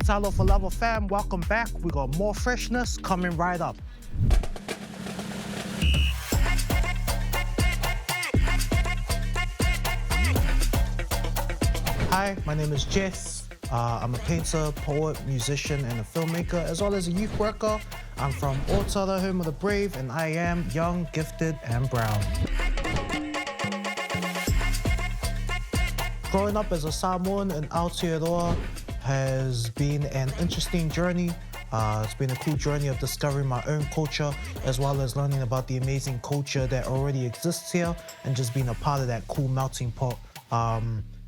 Talo for Lava fam, welcome back. We got more freshness coming right up. Hi, my name is Jess. I'm a painter, poet, musician, and a filmmaker, as well as a youth worker. I'm from Aotearoa, home of the brave, and I am young, gifted, and brown. Growing up as a Samoan in Aotearoa has been an interesting journey. It's been a cool journey of discovering my own culture, as well as learning about the amazing culture that already exists here, and just being a part of that cool melting pot.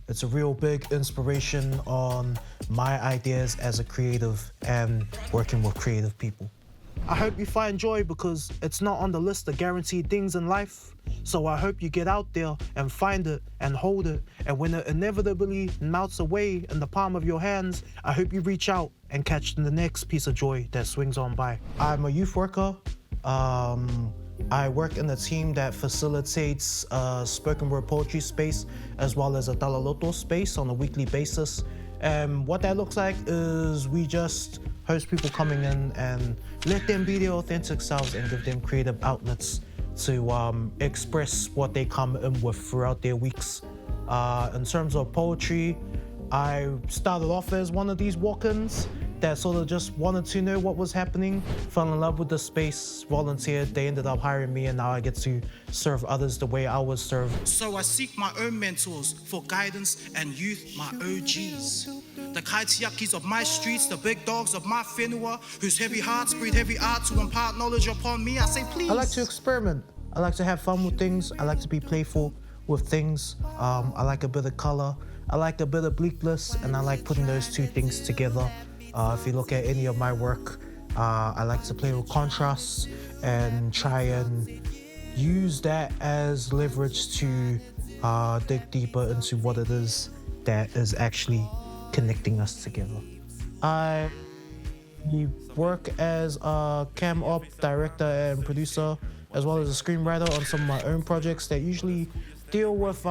It's a real big inspiration on my ideas as a creative and working with creative people. I hope you find joy because it's not on the list of guaranteed things in life. So I hope you get out there and find it and hold it. And when it inevitably melts away in the palm of your hands, I hope you reach out and catch the next piece of joy that swings on by. I'm a youth worker. I work in a team that facilitates spoken word poetry space as well as a talaloto space on a weekly basis. And what that looks like is we just host people coming in and let them be their authentic selves and give them creative outlets to express what they come in with throughout their weeks. In terms of poetry, I started off as one of these walk-ins that sort of just wanted to know what was happening, fell in love with the space, volunteered, they ended up hiring me, and now I get to serve others the way I was served. So I seek my own mentors for guidance and youth, my OGs. The kaitiakis of my streets, the big dogs of my whenua, whose heavy hearts breathe heavy art to impart knowledge upon me. I say please. I like to experiment. I like to have fun with things. I like to be playful with things. I like a bit of color. I like a bit of bleakness, and I like putting those two things together. If you look at any of my work, I like to play with contrasts and try and use that as leverage to dig deeper into what it is that is actually connecting us together. I work as a cam op director and producer, as well as a screenwriter on some of my own projects that usually deal with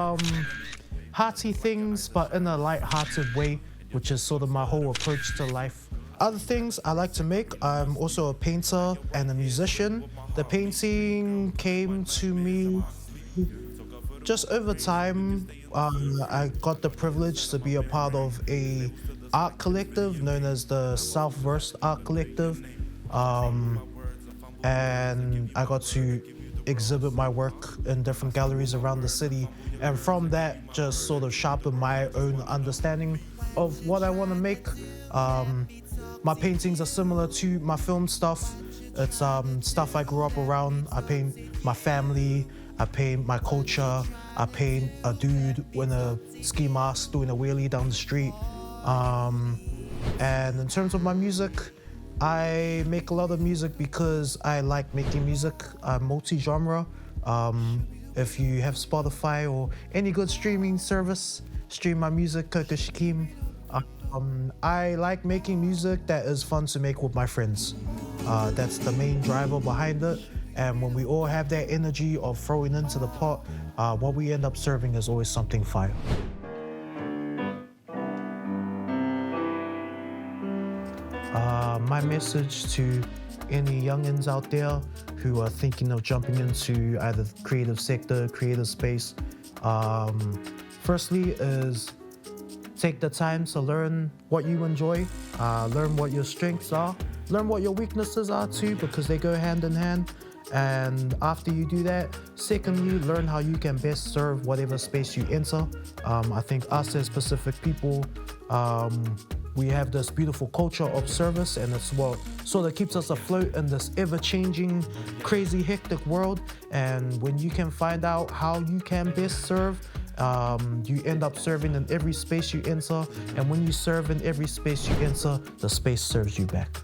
hearty things, but in a light-hearted way, which is sort of my whole approach to life. Other things I like to make, I'm also a painter and a musician. The painting came to me just over time. I got the privilege to be a part of a art collective known as the Southverse Art Collective. And I got to exhibit my work in different galleries around the city. And from that, just sort of sharpen my own understanding of what I want to make. My paintings are similar to my film stuff. It's stuff I grew up around. I paint my family, I paint my culture, I paint a dude in a ski mask doing a wheelie down the street. And in terms of my music, I make a lot of music because I like making music. I'm multi-genre. If you have Spotify or any good streaming service, stream my music, Coco Shakim. I like making music that is fun to make with my friends. That's the main driver behind it. And when we all have that energy of throwing into the pot, what we end up serving is always something fire. My message to any youngins out there who are thinking of jumping into either the creative sector, creative space, firstly is take the time to learn what you enjoy, learn what your strengths are, learn what your weaknesses are too, because they go hand in hand. And after you do that, secondly, learn how you can best serve whatever space you enter. I think us as Pacific people, we have this beautiful culture of service, and it's what sort of keeps us afloat in this ever-changing, crazy, hectic world. And when you can find out how you can best serve, you end up serving in every space you enter. And when you serve in every space you enter, the space serves you back.